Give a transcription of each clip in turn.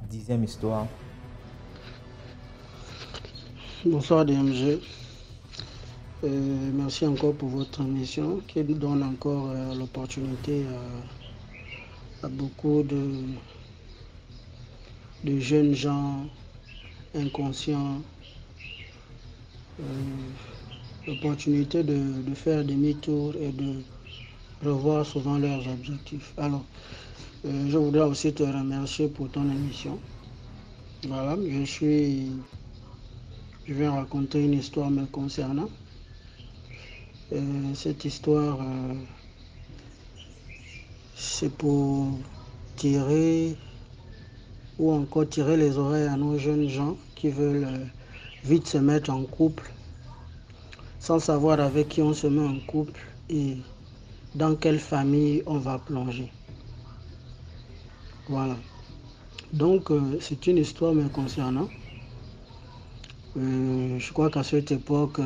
10e histoire. Bonsoir DMG. Merci encore pour votre émission qui nous donne encore l'opportunité à beaucoup de jeunes gens inconscients l'opportunité de faire demi-tour et de revoir souvent leurs objectifs. Alors, je voudrais aussi te remercier pour ton émission. Voilà, je vais raconter une histoire me concernant. Cette histoire, c'est pour tirer ou encore tirer les oreilles à nos jeunes gens qui veulent vite se mettre en couple sans savoir avec qui on se met en couple et dans quelle famille on va plonger. Voilà. Donc, c'est une histoire me concernant. Je crois qu'à cette époque,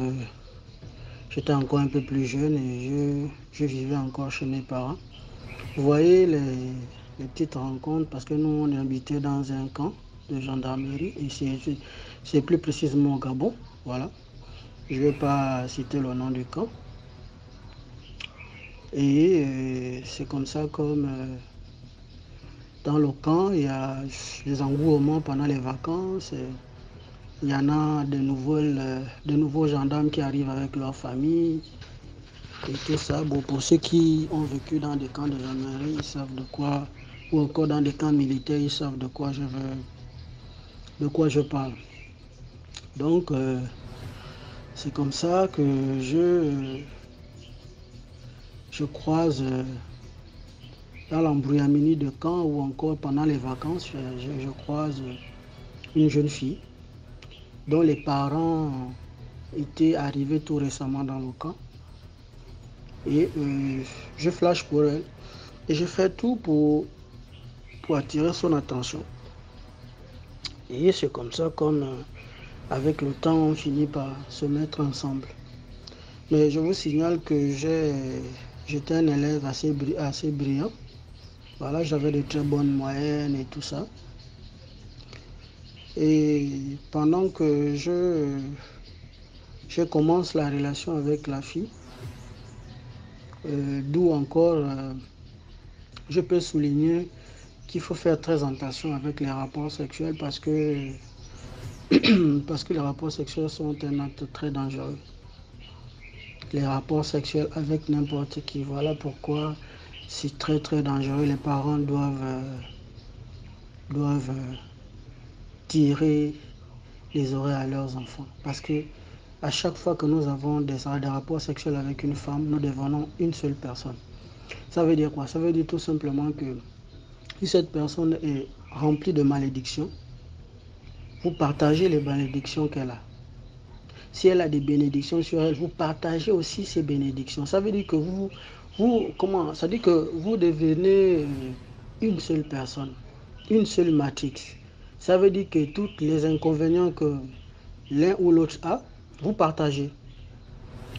j'étais encore un peu plus jeune et je vivais encore chez mes parents. Vous voyez les petites rencontres, parce que nous, on habitait dans un camp de gendarmerie, et c'est plus précisément au Gabon. Voilà. Je ne vais pas citer le nom du camp. Et c'est comme ça, comme dans le camp, il y a des engouements pendant les vacances. Il y en a de nouveaux gendarmes qui arrivent avec leur famille et tout ça. Bon, pour ceux qui ont vécu dans des camps de gendarmerie, ils savent de quoi, ou encore dans des camps militaires, ils savent de quoi je parle. Donc, c'est comme ça que je croise dans l'embrouillamini de camp ou encore pendant les vacances, je croise une jeune fille dont les parents étaient arrivés tout récemment dans le camp. Et je flash pour elle et je fais tout pour attirer son attention. Et c'est comme ça, comme avec le temps, on finit par se mettre ensemble. Mais je vous signale que j'étais un élève assez brillant. Voilà, j'avais de très bonnes moyennes et tout ça. Et pendant que je commence la relation avec la fille, d'où encore je peux souligner qu'il faut faire très attention avec les rapports sexuels parce que les rapports sexuels sont un acte très dangereux. Les rapports sexuels avec n'importe qui, voilà pourquoi c'est très très dangereux. Les parents doivent tirer les oreilles à leurs enfants parce que à chaque fois que nous avons des rapports sexuels avec une femme, nous devenons une seule personne. Ça veut dire quoi? Ça veut dire tout simplement que si cette personne est remplie de malédictions, vous partagez les malédictions qu'elle a. Si elle a des bénédictions sur elle, vous partagez aussi ces bénédictions. Ça veut dire que ça dit que vous devenez une seule personne, une seule matrix. Ça veut dire que tous les inconvénients que l'un ou l'autre a, vous partagez.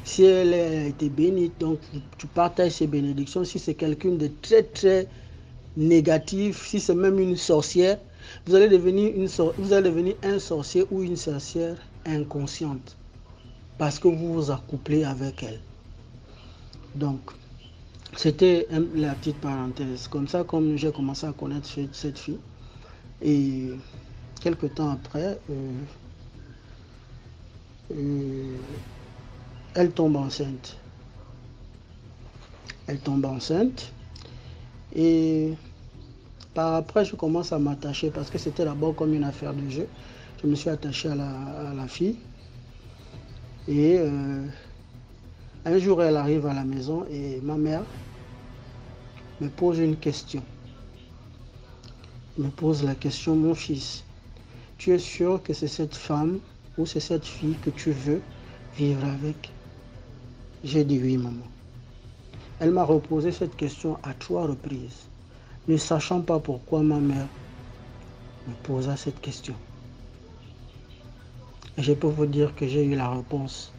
Si elle a été bénie, donc tu partages ses bénédictions. Si c'est quelqu'un de très très négatif, si c'est même une sorcière, vous allez devenir un sorcier ou une sorcière inconsciente parce que vous vous accouplez avec elle. Donc, c'était la petite parenthèse. Comme ça, comme j'ai commencé à connaître cette fille, et quelques temps après, elle tombe enceinte. Et par après, je commence à m'attacher parce que c'était d'abord comme une affaire de jeu. Je me suis attaché à la fille. Et un jour, elle arrive à la maison et ma mère me pose une question. Elle me pose la question: mon fils, tu es sûr que c'est cette femme ou c'est cette fille que tu veux vivre avec? J'ai dit oui, maman. Elle m'a reposé cette question à 3 reprises, ne sachant pas pourquoi ma mère me posa cette question. Et je peux vous dire que j'ai eu la réponse,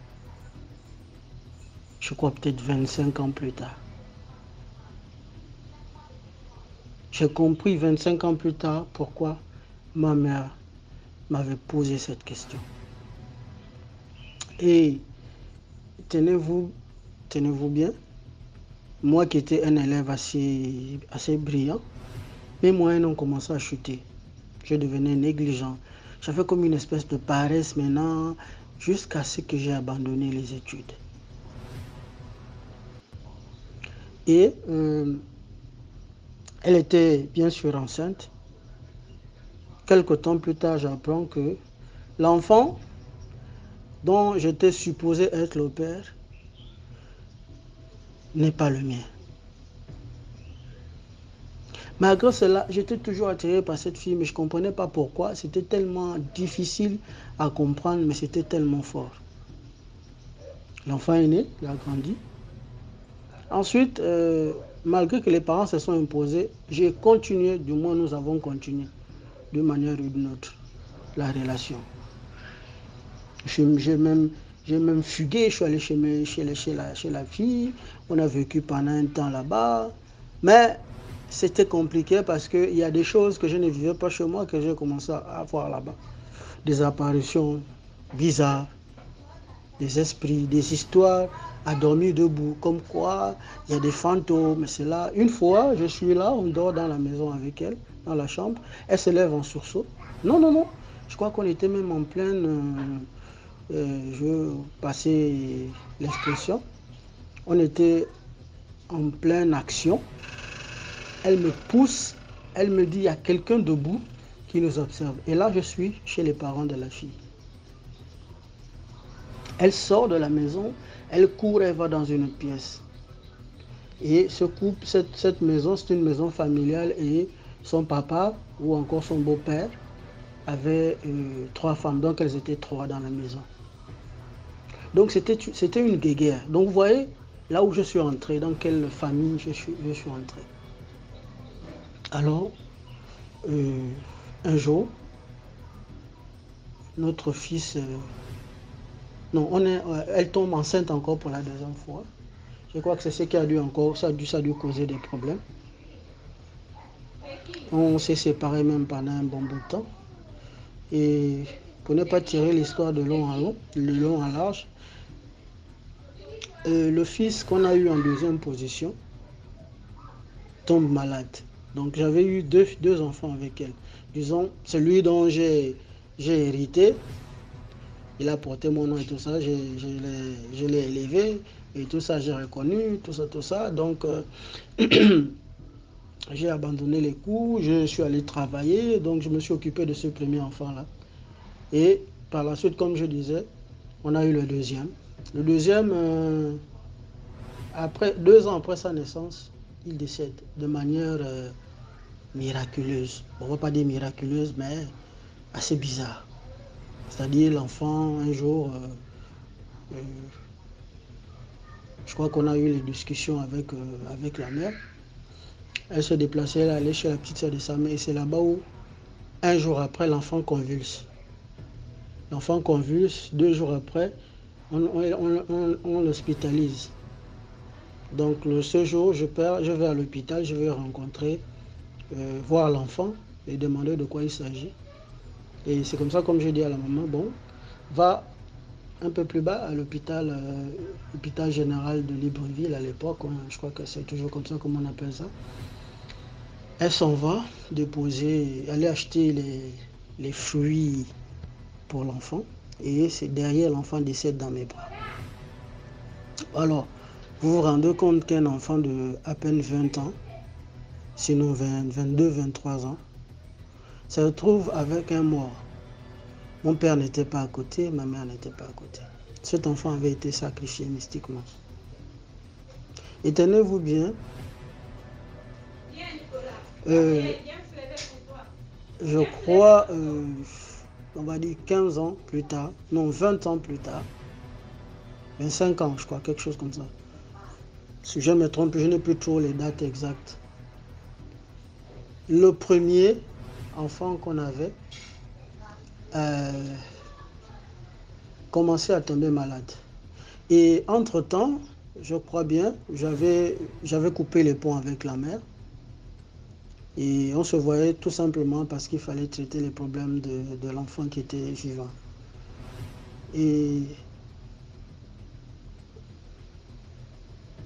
je crois peut-être 25 ans plus tard. J'ai compris 25 ans plus tard pourquoi ma mère m'avait posé cette question. Et tenez-vous bien, moi qui étais un élève assez brillant, mes moyens ont commencé à chuter. Je devenais négligent. J'avais comme une espèce de paresse maintenant, jusqu'à ce que j'ai abandonné les études. Et elle était bien sûr enceinte. Quelque temps plus tard, j'apprends que l'enfant dont j'étais supposé être le père n'est pas le mien. Malgré cela, j'étais toujours attiré par cette fille, mais je ne comprenais pas pourquoi. C'était tellement difficile à comprendre, mais c'était tellement fort. L'enfant est né, il a grandi. Ensuite, malgré que les parents se sont imposés, j'ai continué, du moins nous avons continué, d'une manière ou d'une autre, la relation. J'ai même fugué, je suis allé chez la fille, on a vécu pendant un temps là-bas, mais c'était compliqué parce qu'il y a des choses que je ne vivais pas chez moi que j'ai commencé à voir là-bas. Des apparitions bizarres, des esprits, des histoires à dormir debout, comme quoi il y a des fantômes, c'est là. Une fois, je suis là, on dort dans la maison avec elle, dans la chambre, elle se lève en sursaut. Non, je crois qu'on était même en pleine... je veux passer l'expression, on était en pleine action. Elle me pousse, elle me dit, il y a quelqu'un debout qui nous observe. Et là, je suis chez les parents de la fille. Elle sort de la maison, elle court, elle va dans une pièce. Et ce couple, cette maison, c'est une maison familiale et son papa ou encore son beau-père avait 3 femmes, donc elles étaient 3 dans la maison. Donc c'était une guéguerre. Donc vous voyez, là où je suis entré, dans quelle famille je suis entré. Alors, un jour, notre fils... elle tombe enceinte encore pour la 2e fois. Je crois que c'est ce qui a dû encore, ça a dû causer des problèmes. On s'est séparés même pendant un bon bout de temps. Et pour ne pas tirer l'histoire de long en large, le fils qu'on a eu en 2e position tombe malade. Donc j'avais eu deux enfants avec elle. Disons, celui dont j'ai hérité, il a porté mon nom et tout ça, je l'ai élevé et tout ça, j'ai reconnu, tout ça. Donc j'ai abandonné les cours, je suis allé travailler, donc je me suis occupé de ce premier enfant-là. Et par la suite, comme je disais, on a eu le 2e. Le 2e, après 2 ans après sa naissance, il décède de manière miraculeuse. On ne va pas dire miraculeuse, mais assez bizarre. C'est-à-dire l'enfant, un jour, je crois qu'on a eu les discussions avec la mère. Elle se déplaçait, elle allait chez la petite sœur de sa mère et c'est là-bas où, un jour après, l'enfant convulse. L'enfant convulse, 2 jours après, on l'hospitalise. Donc ce jour, je vais à l'hôpital, je vais rencontrer, voir l'enfant et demander de quoi il s'agit. Et c'est comme ça, comme j'ai dit à la maman, bon, va un peu plus bas à l'hôpital général de Libreville à l'époque, je crois que c'est toujours comme ça comme on appelle ça. Elle s'en va déposer, aller acheter les fruits pour l'enfant et c'est derrière l'enfant décède dans mes bras. Alors, vous vous rendez compte qu'un enfant de à peine 20 ans, sinon 22, 23 ans, se retrouve avec un mort. Mon père n'était pas à côté, ma mère n'était pas à côté. Cet enfant avait été sacrifié mystiquement. Et tenez-vous bien, je crois, on va dire 15 ans plus tard, non 20 ans plus tard, 25 ans je crois, quelque chose comme ça. Si je me trompe, je n'ai plus trop les dates exactes. Le premier enfant qu'on avait commençait à tomber malade. Et entre-temps, je crois bien, j'avais coupé les ponts avec la mère. Et on se voyait tout simplement parce qu'il fallait traiter les problèmes de l'enfant qui était vivant. Et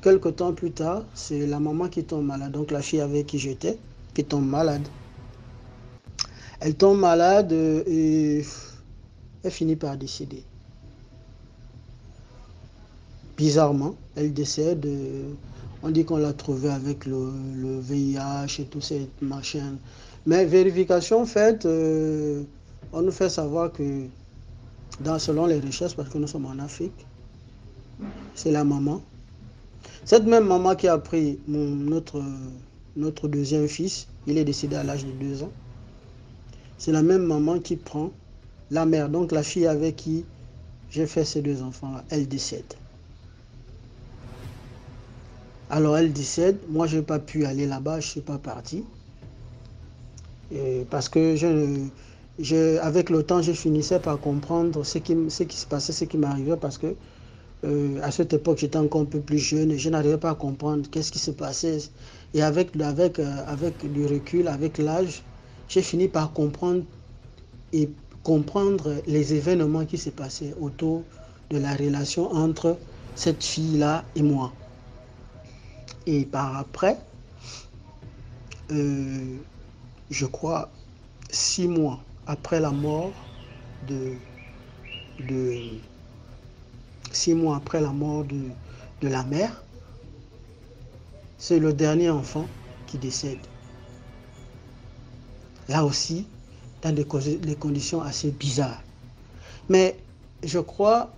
quelques temps plus tard, c'est la maman qui tombe malade. Donc la fille avec qui j'étais, qui tombe malade. Elle tombe malade et elle finit par décéder. Bizarrement, elle décède. On dit qu'on l'a trouvée avec le VIH et tout ces machins. Mais vérification faite, on nous fait savoir que selon les recherches, parce que nous sommes en Afrique, c'est la maman. Cette même maman qui a pris notre deuxième fils, il est décédé à l'âge de 2 ans. C'est la même maman qui prend la mère, donc la fille avec qui j'ai fait ces 2 enfants-là, elle décède. Alors elle décède, moi je n'ai pas pu aller là-bas, je ne suis pas parti. Parce que avec le temps, je finissais par comprendre ce qui se passait, ce qui m'arrivait, parce que à cette époque, j'étais encore un peu plus jeune et je n'arrivais pas à comprendre qu'est-ce qui se passait. Et avec du recul, avec l'âge, j'ai fini par comprendre les événements qui se passaient autour de la relation entre cette fille-là et moi. Et par après, je crois 6 mois après la mort de 6 mois après la mort de la mère, c'est le dernier enfant qui décède. Là aussi, dans des conditions assez bizarres. Mais je crois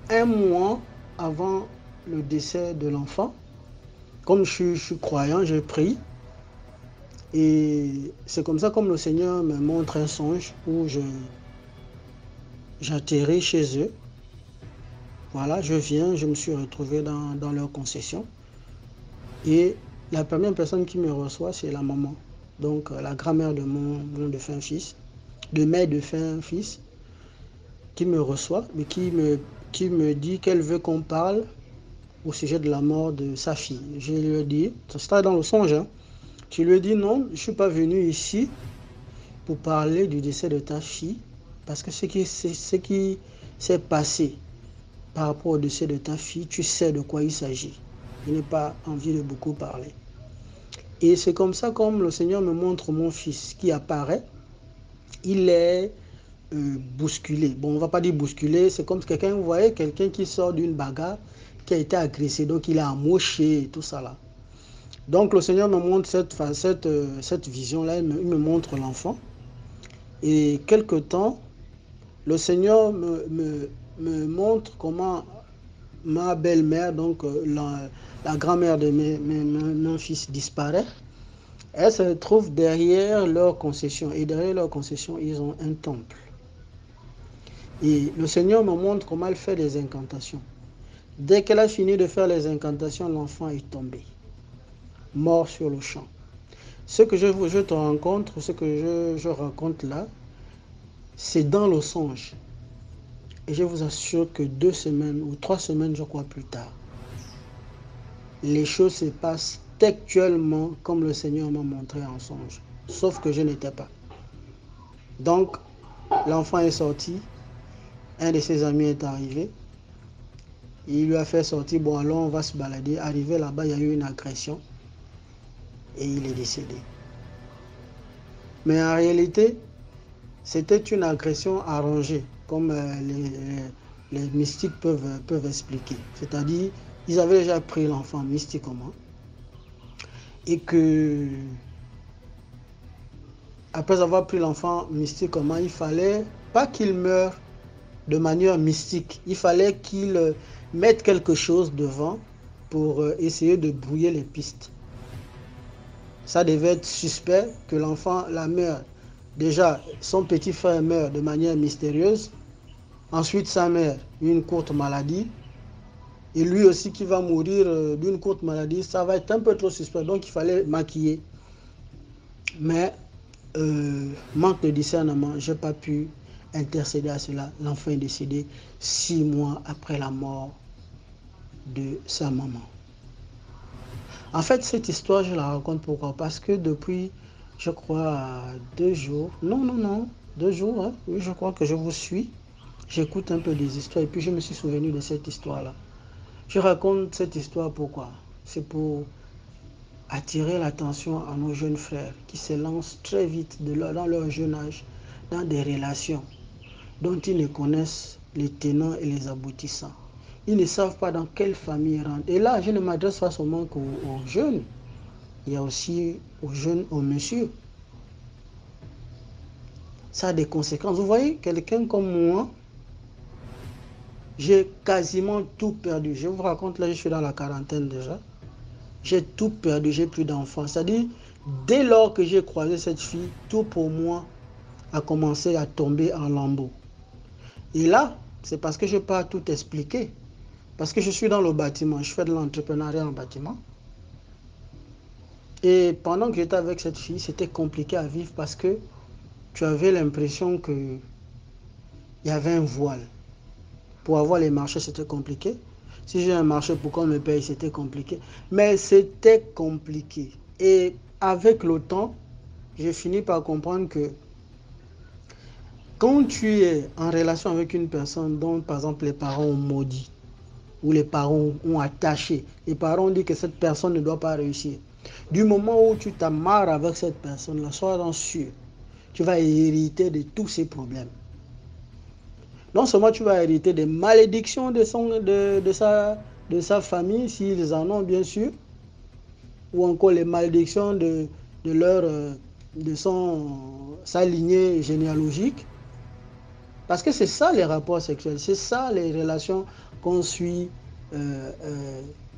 1 mois avant le décès de l'enfant, comme je suis croyant, j'ai pris. Et c'est comme ça, comme le Seigneur me montre un songe où j'atterris chez eux. Voilà, je viens, je me suis retrouvé dans leur concession. Et la première personne qui me reçoit, c'est la maman. Donc la grand-mère de mon défunt fils, de mes défunts fils, qui me reçoit, mais qui me dit qu'elle veut qu'on parle au sujet de la mort de sa fille. Je lui ai dit, ça c'était dans le songe, hein. Je lui ai dit non, je ne suis pas venu ici pour parler du décès de ta fille, parce que ce qui s'est passé par rapport au décès de ta fille, tu sais de quoi il s'agit. Je n'ai pas envie de beaucoup parler. Et c'est comme ça, comme le Seigneur me montre mon fils qui apparaît, il est bousculé. Bon, on ne va pas dire bousculé, c'est comme quelqu'un, vous voyez, quelqu'un qui sort d'une bagarre, qui a été agressé, donc il est amoché et tout ça là. Donc le Seigneur me montre cette vision-là, il me montre l'enfant. Et quelque temps, le Seigneur me montre comment ma belle-mère, donc la grand-mère de mon fils disparaît. Elle se trouve derrière leur concession. Et derrière leur concession, ils ont un temple. Et le Seigneur me montre comment elle fait des incantations. Dès qu'elle a fini de faire les incantations, l'enfant est tombé, mort sur le champ. Ce que je te rencontre, ce que je raconte là, c'est dans le songe. Et je vous assure que 2 semaines ou 3 semaines, je crois, plus tard, les choses se passent textuellement comme le Seigneur m'a montré en songe. Sauf que je n'étais pas. Donc, l'enfant est sorti. Un de ses amis est arrivé. Il lui a fait sortir, bon alors on va se balader. Arrivé là-bas, il y a eu une agression. Et il est décédé. Mais en réalité, c'était une agression arrangée, comme les mystiques peuvent expliquer. C'est-à-dire, ils avaient déjà pris l'enfant mystiquement. Et que, après avoir pris l'enfant mystiquement, il fallait pas qu'il meure de manière mystique. Il fallait qu'il mette quelque chose devant pour essayer de brouiller les pistes. Ça devait être suspect que l'enfant, la mère, déjà son petit frère meurt de manière mystérieuse. Ensuite sa mère, une courte maladie. Et lui aussi qui va mourir d'une courte maladie, ça va être un peu trop suspect. Donc il fallait maquiller. Mais manque de discernement, je n'ai pas pu intercéder à cela. L'enfant est décédé 6 mois après la mort de sa maman. En fait, cette histoire, je la raconte pourquoi? Parce que depuis je crois, 2 jours. Non, 2 jours, hein. Oui, je crois que je vous suis. J'écoute un peu des histoires et puis je me suis souvenu de cette histoire-là. Je raconte cette histoire pourquoi? C'est pour attirer l'attention à nos jeunes frères qui se lancent très vite dans leur jeune âge dans des relations dont ils ne connaissent les tenants et les aboutissants. Ils ne savent pas dans quelle famille ils rentrent. Et là, je ne m'adresse pas seulement aux jeunes, il y a aussi aux jeunes, aux messieurs. Ça a des conséquences. Vous voyez, quelqu'un comme moi, j'ai quasiment tout perdu. Je vous raconte, là, je suis dans la quarantaine déjà. J'ai tout perdu, j'ai plus d'enfants. C'est-à-dire, dès lors que j'ai croisé cette fille, tout pour moi a commencé à tomber en lambeaux. Et là, c'est parce que je ne peux pas tout expliquer. Parce que je suis dans le bâtiment, je fais de l'entrepreneuriat en bâtiment. Et pendant que j'étais avec cette fille, c'était compliqué à vivre parce que tu avais l'impression qu'il y avait un voile. Pour avoir les marchés, c'était compliqué. Si j'ai un marché pour qu'on me paye, c'était compliqué. Mais c'était compliqué. Et avec le temps, j'ai fini par comprendre que quand tu es en relation avec une personne dont, par exemple, les parents ont maudit, ou les parents ont attaché, les parents ont dit que cette personne ne doit pas réussir. Du moment où tu t'amarres avec cette personne-là, sois-en sûr, tu vas hériter de tous ces problèmes. Non seulement tu vas hériter des malédictions de sa famille, s'ils en ont bien sûr, ou encore les malédictions sa lignée généalogique. Parce que c'est ça les rapports sexuels, c'est ça les relations qu'on suit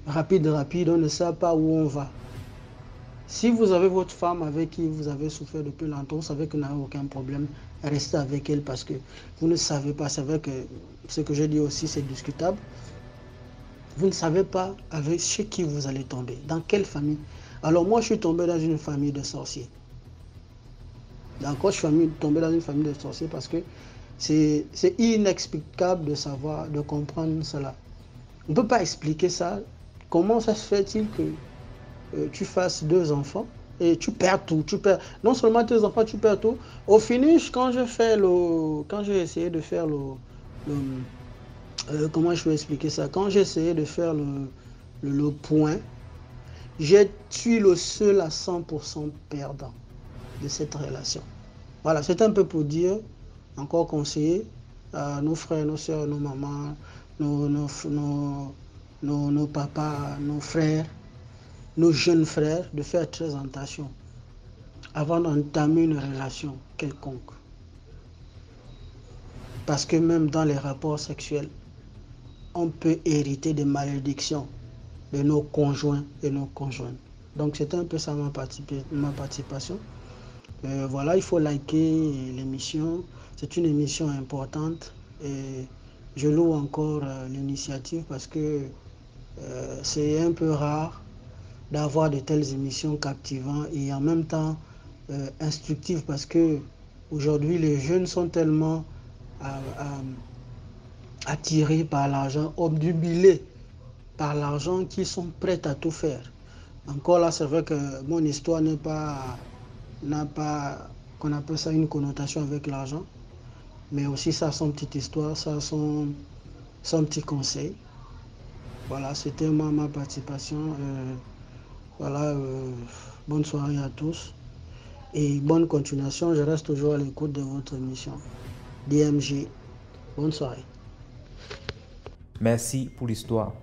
rapide, on ne sait pas où on va. Si vous avez votre femme avec qui vous avez souffert depuis longtemps, vous savez que vous n'avez aucun problème, restez avec elle parce que vous ne savez pas, c'est vrai que ce que je dis aussi c'est discutable, vous ne savez pas avec chez qui vous allez tomber, dans quelle famille. Alors moi je suis tombé dans une famille de sorciers. D'accord, je suis tombé dans une famille de sorciers parce que c'est inexplicable de savoir, de comprendre cela. On ne peut pas expliquer ça. Comment ça se fait-il que tu fasses 2 enfants et tu perds tout, non seulement tes enfants, tu perds tout. Au finish, quand j'ai essayé de faire comment je vais expliquer ça? Quand j'ai essayé de faire le point, je suis le seul à 100% perdant de cette relation. Voilà, c'est un peu pour dire, encore conseiller à nos frères, nos soeurs, nos mamans, nos papas, nos frères, nos jeunes frères, de faire très attention avant d'entamer une relation quelconque. Parce que même dans les rapports sexuels, on peut hériter des malédictions de nos conjoints et nos conjointes. Donc c'est un peu ça ma participation. Voilà, il faut liker l'émission. C'est une émission importante et je loue encore l'initiative parce que c'est un peu rare d'avoir de telles émissions captivantes et en même temps instructives parce que aujourd'hui les jeunes sont tellement attirés par l'argent, obnubilés par l'argent qu'ils sont prêts à tout faire. Encore là, c'est vrai que mon histoire n'a pas, qu'on appelle ça une connotation avec l'argent, mais aussi ça a son petite histoire, ça a son petit conseil. Voilà, c'était ma participation. Voilà, bonne soirée à tous et bonne continuation. Je reste toujours à l'écoute de votre émission. DMG, bonne soirée. Merci pour l'histoire.